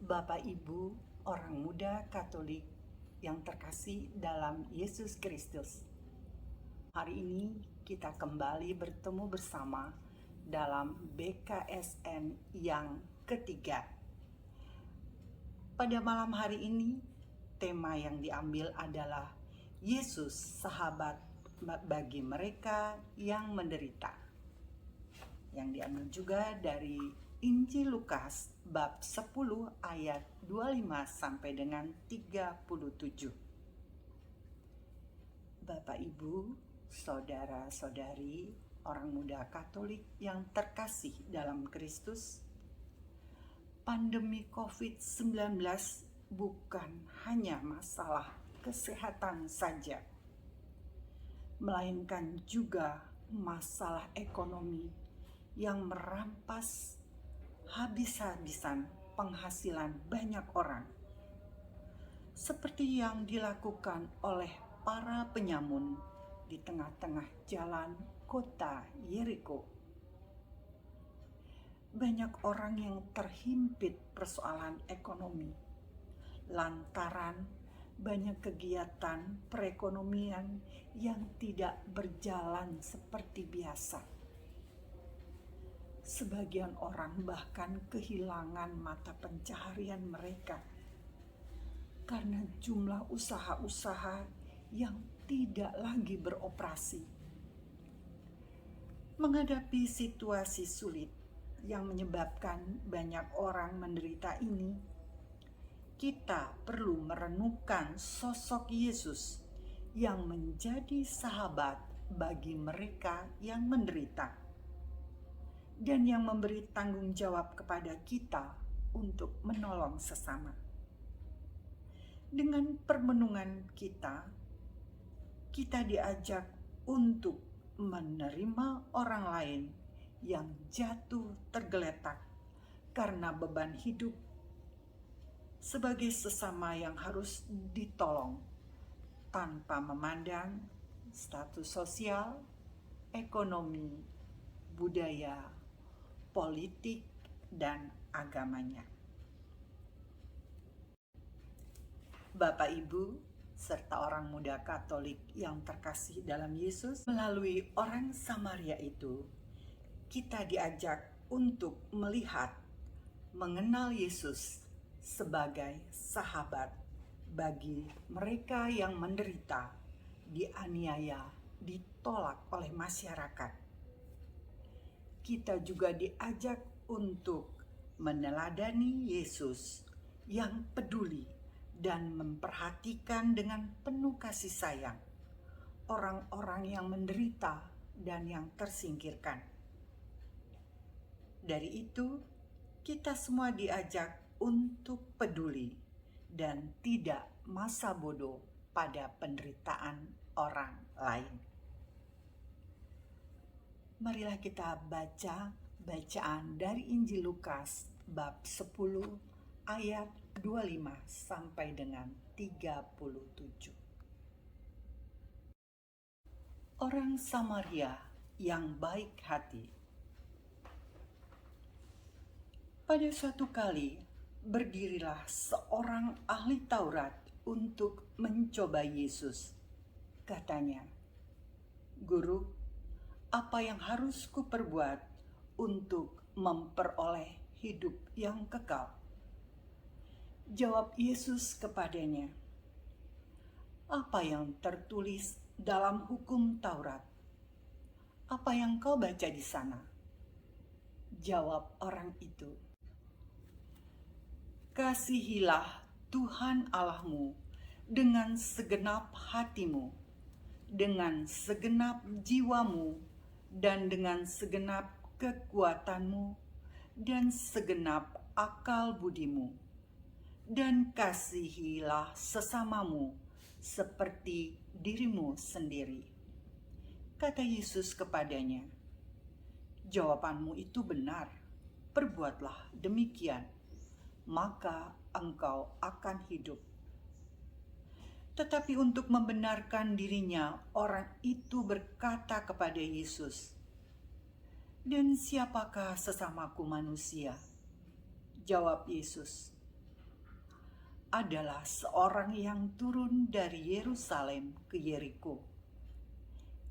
Bapak Ibu, orang muda Katolik yang terkasih dalam Yesus Kristus. Hari ini kita kembali bertemu bersama dalam BKSN yang ketiga. Pada malam hari ini, tema yang diambil adalah Yesus sahabat bagi mereka yang menderita. Yang diambil juga dari Injil Lukas bab 10 ayat 25 sampai dengan 37. Bapak Ibu, saudara-saudari, orang muda Katolik yang terkasih dalam Kristus, pandemi COVID-19 bukan hanya masalah kesehatan saja, melainkan juga masalah ekonomi yang merampas habis-habisan penghasilan banyak orang, seperti yang dilakukan oleh para penyamun di tengah-tengah jalan kota Yeriko. Banyak orang yang terhimpit persoalan ekonomi lantaran banyak kegiatan perekonomian yang tidak berjalan seperti biasa. Sebagian orang bahkan kehilangan mata pencaharian mereka karena jumlah usaha-usaha yang tidak lagi beroperasi. Menghadapi situasi sulit yang menyebabkan banyak orang menderita ini, kita perlu merenungkan sosok Yesus yang menjadi sahabat bagi mereka yang menderita dan yang memberi tanggung jawab kepada kita untuk menolong sesama. Dengan permenungan kita diajak untuk menerima orang lain yang jatuh tergeletak karena beban hidup sebagai sesama yang harus ditolong tanpa memandang status sosial, ekonomi, budaya, politik, dan agamanya. Bapak Ibu, serta orang muda Katolik yang terkasih dalam Yesus, melalui orang Samaria itu, kita diajak untuk melihat, mengenal Yesus sebagai sahabat bagi mereka yang menderita, dianiaya, ditolak oleh masyarakat. Kita juga diajak untuk meneladani Yesus yang peduli dan memperhatikan dengan penuh kasih sayang orang-orang yang menderita dan yang tersingkirkan. Dari itu, kita semua diajak untuk peduli dan tidak masa bodoh pada penderitaan orang lain. Marilah kita baca bacaan dari Injil Lukas bab 10 ayat 25 sampai dengan 37. Orang Samaria yang baik hati. Pada suatu kali, berdirilah seorang ahli Taurat untuk mencoba Yesus. Katanya, "Guru, apa yang harus kuperbuat untuk memperoleh hidup yang kekal?" Jawab Yesus kepadanya, "Apa yang tertulis dalam hukum Taurat? Apa yang kau baca di sana?" Jawab orang itu, "Kasihilah Tuhan Allahmu dengan segenap hatimu, dengan segenap jiwamu, dan dengan segenap kekuatanmu, dan segenap akal budimu. Dan kasihilah sesamamu seperti dirimu sendiri." Kata Yesus kepadanya, "Jawabanmu itu benar, perbuatlah demikian, maka engkau akan hidup." Tetapi untuk membenarkan dirinya, orang itu berkata kepada Yesus, "Dan siapakah sesamaku manusia?" Jawab Yesus, adalah seorang yang turun dari Yerusalem ke Yeriko.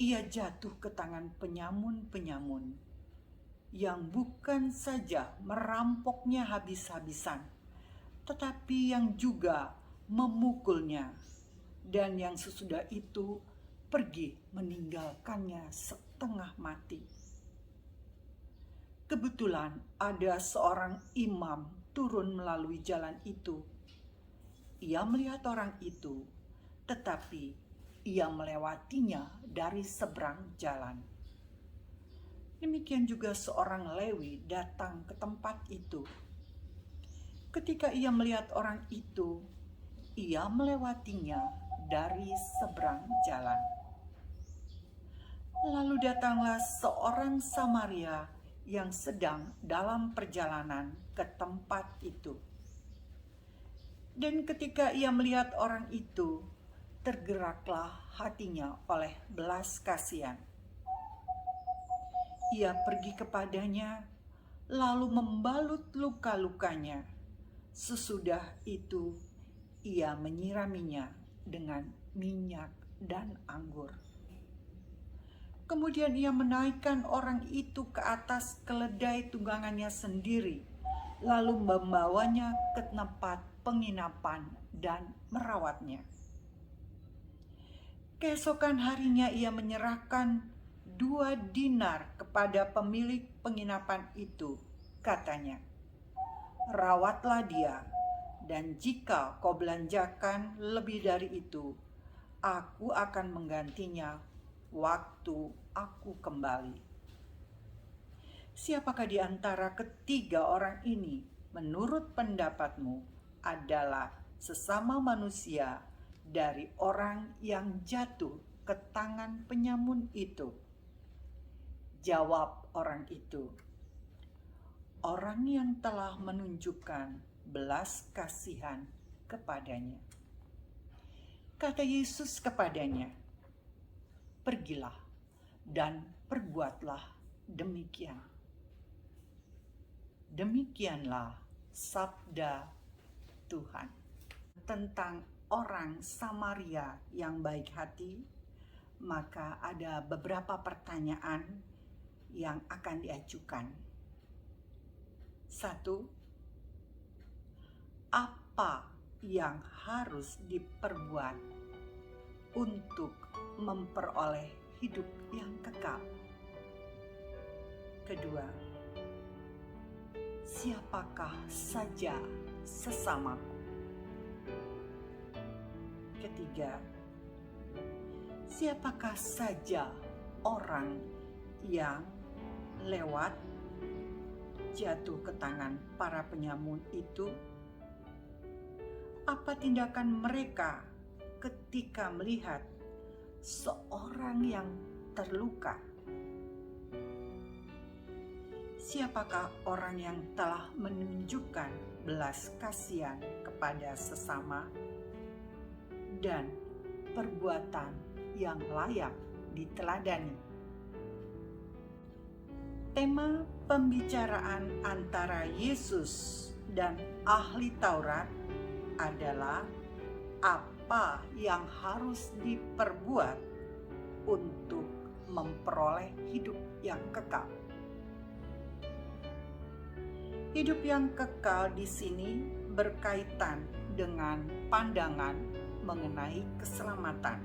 Ia jatuh ke tangan penyamun-penyamun yang bukan saja merampoknya habis-habisan, tetapi yang juga memukulnya, dan yang sesudah itu pergi meninggalkannya setengah mati. Kebetulan ada seorang imam turun melalui jalan itu. Ia melihat orang itu, tetapi ia melewatinya dari seberang jalan. Demikian juga seorang Lewi datang ke tempat itu. Ketika ia melihat orang itu, ia melewatinya dari seberang jalan. Lalu datanglah seorang Samaria yang sedang dalam perjalanan ke tempat itu. Dan ketika ia melihat orang itu, tergeraklah hatinya oleh belas kasihan. Ia pergi kepadanya, lalu membalut luka-lukanya. Sesudah itu, ia menyiraminya dengan minyak dan anggur. Kemudian ia menaikkan orang itu ke atas keledai tunggangannya sendiri, lalu membawanya ke tempat penginapan dan merawatnya. Keesokan harinya ia menyerahkan 2 dinar kepada pemilik penginapan itu. Katanya, "Rawatlah dia, dan jika kau belanjakan lebih dari itu, aku akan menggantinya waktu aku kembali." Siapakah di antara ketiga orang ini menurut pendapatmu adalah sesama manusia dari orang yang jatuh ke tangan penyamun itu? Jawab orang itu, "Orang yang telah menunjukkan belas kasihan kepadanya." Kata Yesus kepadanya, "Pergilah dan perbuatlah demikian." Demikianlah sabda Tuhan. Tentang orang Samaria yang baik hati, maka ada beberapa pertanyaan yang akan diajukan. 1. Apa yang harus diperbuat untuk memperoleh hidup yang kekal? Kedua, siapakah saja sesamaku? Ketiga, siapakah saja orang yang lewat jatuh ke tangan para penyamun itu? Apa tindakan mereka ketika melihat seorang yang terluka? Siapakah orang yang telah menunjukkan belas kasihan kepada sesama dan perbuatan yang layak diteladani? Tema pembicaraan antara Yesus dan ahli Taurat adalah apa yang harus diperbuat untuk memperoleh hidup yang kekal. Hidup yang kekal di sini berkaitan dengan pandangan mengenai keselamatan.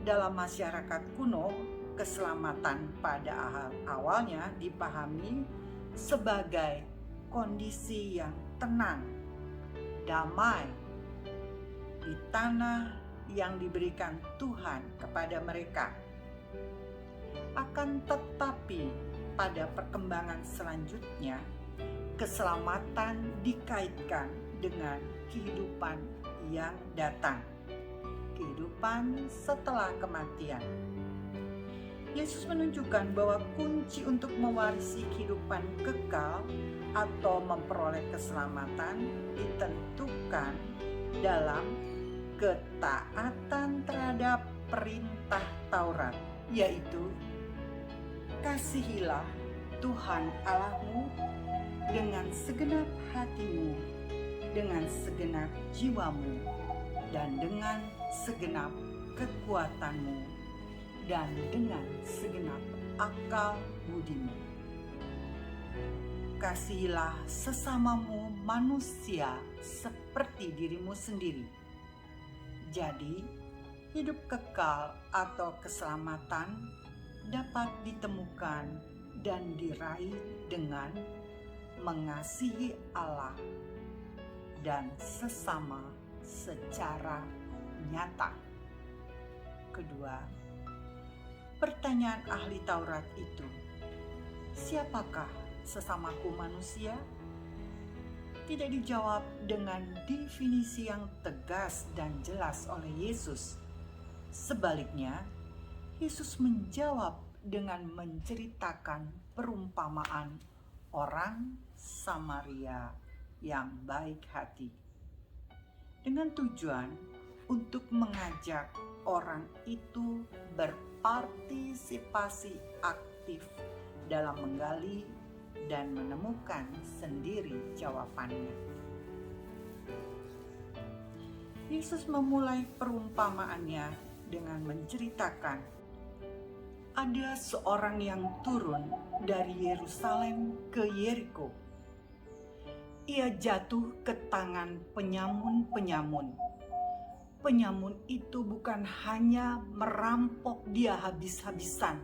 Dalam masyarakat kuno, keselamatan pada awalnya dipahami sebagai kondisi yang tenang, damai di tanah yang diberikan Tuhan kepada mereka. Akan tetapi pada perkembangan selanjutnya, keselamatan dikaitkan dengan kehidupan yang datang, kehidupan setelah kematian. Yesus menunjukkan bahwa kunci untuk mewarisi kehidupan kekal atau memperoleh keselamatan ditentukan dalam ketaatan terhadap perintah Taurat, yaitu kasihilah Tuhan Allahmu dengan segenap hatimu, dengan segenap jiwamu dan dengan segenap kekuatanmu dan dengan segenap akal budimu. Kasihilah sesamamu manusia seperti dirimu sendiri. Jadi, hidup kekal atau keselamatan dapat ditemukan dan diraih dengan mengasihi Allah dan sesama secara nyata. Kedua, pertanyaan ahli Taurat itu, siapakah sesamaku manusia? Tidak dijawab dengan definisi yang tegas dan jelas oleh Yesus. Sebaliknya, Yesus menjawab dengan menceritakan perumpamaan orang Samaria yang baik hati, dengan tujuan untuk mengajak orang itu berpartisipasi aktif dalam menggali dan menemukan sendiri jawabannya. Yesus memulai perumpamaannya dengan menceritakan ada seorang yang turun dari Yerusalem ke Yeriko. Ia jatuh ke tangan penyamun-penyamun. Penyamun itu bukan hanya merampok dia habis-habisan,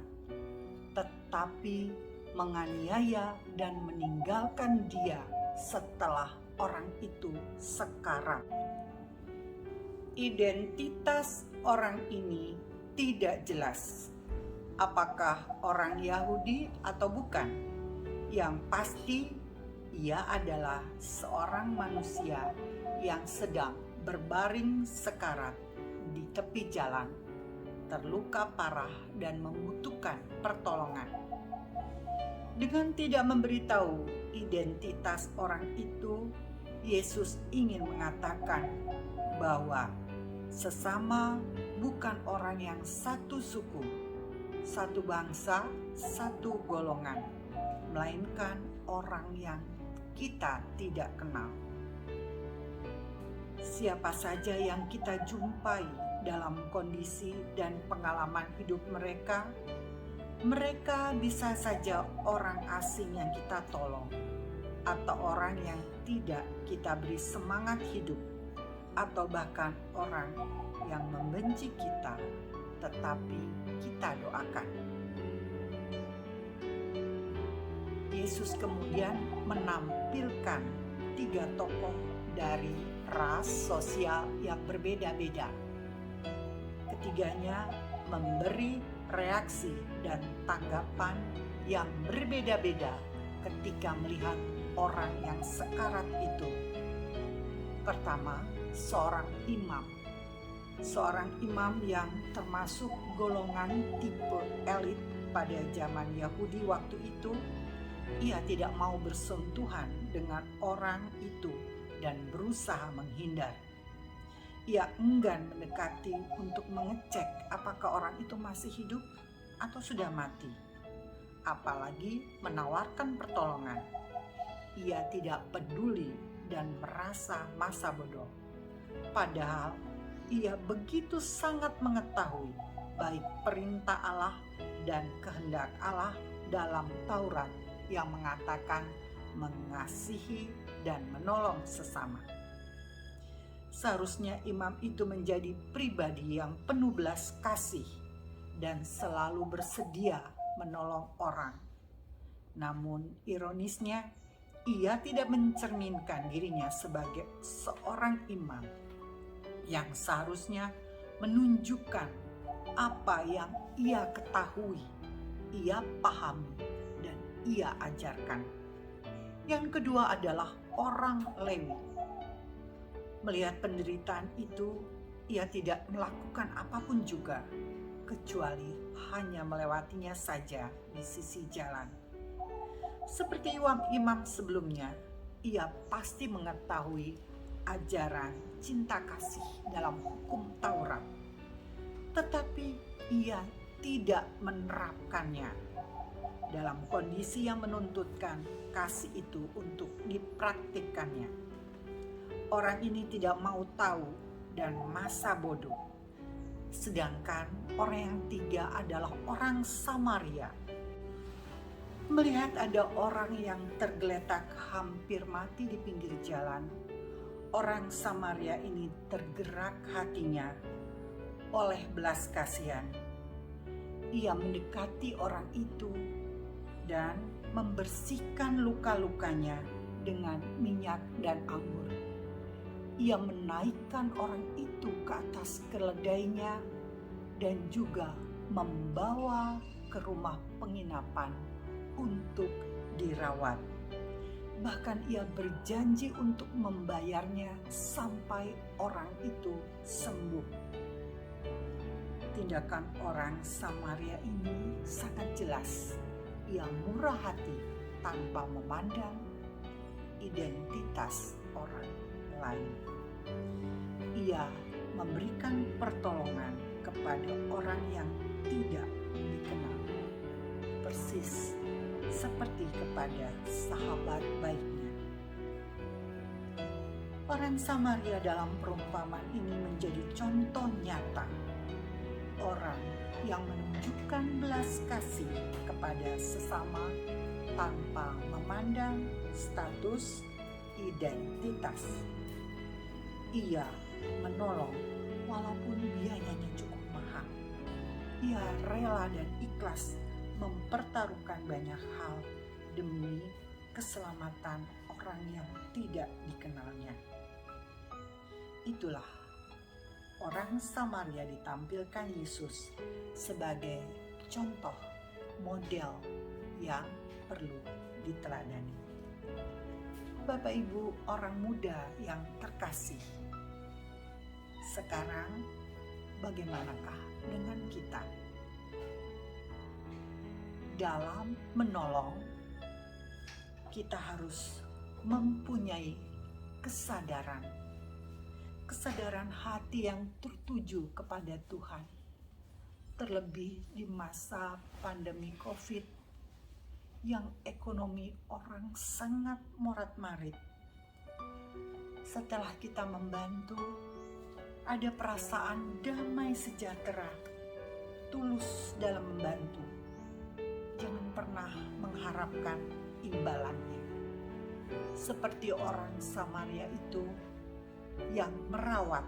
tetapi menganiaya dan meninggalkan dia setelah orang itu sekarat. Identitas orang ini tidak jelas. Apakah orang Yahudi atau bukan? Yang pasti, ia adalah seorang manusia yang sedang berbaring sekarat di tepi jalan, terluka parah dan membutuhkan pertolongan. Dengan tidak memberitahu identitas orang itu, Yesus ingin mengatakan bahwa sesama bukan orang yang satu suku, satu bangsa, satu golongan, melainkan orang yang kita tidak kenal. Siapa saja yang kita jumpai dalam kondisi dan pengalaman hidup mereka bisa saja orang asing yang kita tolong, atau orang yang tidak kita beri semangat hidup, atau bahkan orang yang membenci kita, tetapi kita doakan. Yesus kemudian menampilkan 3 tokoh dari ras sosial yang berbeda-beda. Ketiganya memberi reaksi dan tanggapan yang berbeda-beda ketika melihat orang yang sekarat itu. Pertama, seorang imam yang termasuk golongan tipe elit pada zaman Yahudi waktu itu. Ia tidak mau bersentuhan dengan orang itu dan berusaha menghindar. Ia enggan mendekati untuk mengecek apakah orang itu masih hidup atau sudah mati, apalagi menawarkan pertolongan. Ia tidak peduli dan merasa masa bodoh. Padahal ia begitu sangat mengetahui baik perintah Allah dan kehendak Allah dalam Taurat yang mengatakan mengasihi dan menolong sesama. Seharusnya imam itu menjadi pribadi yang penuh belas kasih dan selalu bersedia menolong orang. Namun ironisnya, ia tidak mencerminkan dirinya sebagai seorang imam yang seharusnya menunjukkan apa yang ia ketahui, ia pahami, dan ia ajarkan. Yang kedua adalah orang Lewi. Melihat penderitaan itu, ia tidak melakukan apapun juga, kecuali hanya melewatinya saja di sisi jalan. Seperti imam sebelumnya, ia pasti mengetahui ajaran cinta kasih dalam hukum Taurat, tetapi ia tidak menerapkannya dalam kondisi yang menuntutkan kasih itu untuk dipraktikkannya. orang ini tidak mau tahu dan masa bodoh. Sedangkan orang yang tiga adalah orang Samaria. Melihat ada orang yang tergeletak hampir mati di pinggir jalan, orang Samaria ini tergerak hatinya oleh belas kasihan. Ia mendekati orang itu dan membersihkan luka-lukanya dengan minyak dan anggur. Ia menaikkan orang itu ke atas keledainya dan juga membawa ke rumah penginapan untuk dirawat. Bahkan ia berjanji untuk membayarnya sampai orang itu sembuh. Tindakan orang Samaria ini sangat jelas. Ia murah hati tanpa memandang identitas orang lain. Ia memberikan pertolongan kepada orang yang tidak dikenal, persis seperti kepada sahabat baiknya. Orang Samaria dalam perumpamaan ini menjadi contoh nyata orang yang menunjukkan belas kasih kepada sesama tanpa memandang status identitas. Ia menolong walaupun biayanya cukup mahal. Ia rela dan ikhlas mempertaruhkan banyak hal demi keselamatan orang yang tidak dikenalnya. Itulah orang Samaria ditampilkan Yesus sebagai contoh model yang perlu diteladani. Bapak Ibu orang muda yang terkasih, sekarang bagaimanakah dengan kita? Dalam menolong, kita harus mempunyai kesadaran hati yang tertuju kepada Tuhan. Terlebih di masa pandemi COVID yang ekonomi orang sangat morat-marit. Setelah kita membantu, ada perasaan damai sejahtera, tulus dalam membantu. Jangan pernah mengharapkan imbalannya. Seperti orang Samaria itu yang merawat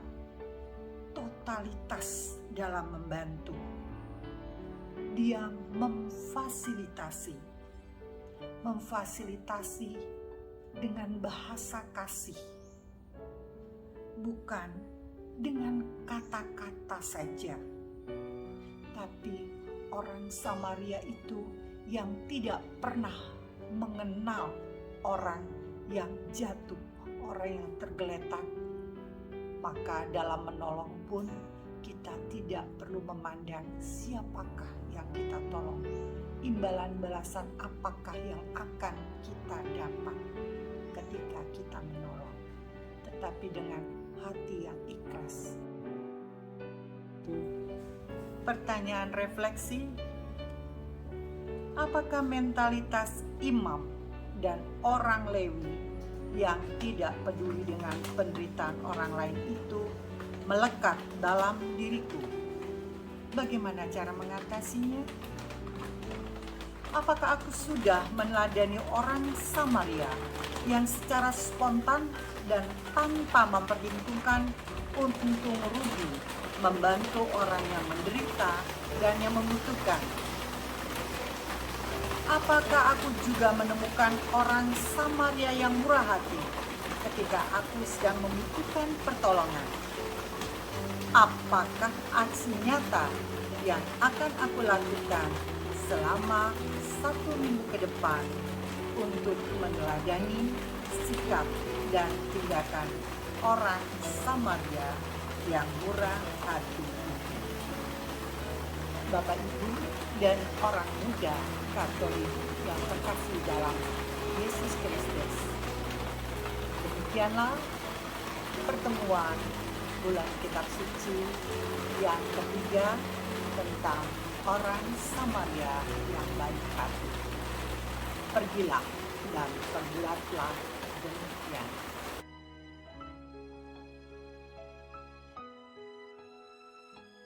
totalitas dalam membantu. Dia memfasilitasi dengan bahasa kasih, bukan dengan kata-kata saja. Tapi orang Samaria itu yang tidak pernah mengenal orang yang jatuh, orang yang tergeletak. Maka dalam menolong pun kita tidak perlu memandang siapakah yang kita tolong, imbalan balasan apakah yang akan kita dapat ketika kita menolong, tetapi dengan hati yang ikhlas. Pertanyaan refleksi, apakah mentalitas imam dan orang Lewi yang tidak peduli dengan penderitaan orang lain itu melekat dalam diriku? Bagaimana cara mengatasinya? Apakah aku sudah meneladani orang Samaria yang secara spontan dan tanpa memperhitungkan untung rugi membantu orang yang menderita dan yang membutuhkan? Apakah aku juga menemukan orang Samaria yang murah hati ketika aku sedang membutuhkan pertolongan? Apakah aksi nyata yang akan aku lakukan selama 1 minggu ke depan untuk meneladani sikap dan tindakan orang Samaria yang murah hati? Bapak Ibu dan orang muda Katolik yang terkasih dalam Yesus Kristus, demikianlah pertemuan bulan kitab suci yang ketiga tentang orang Samaria yang baik hati. Pergilah dan perbuatlah demikian.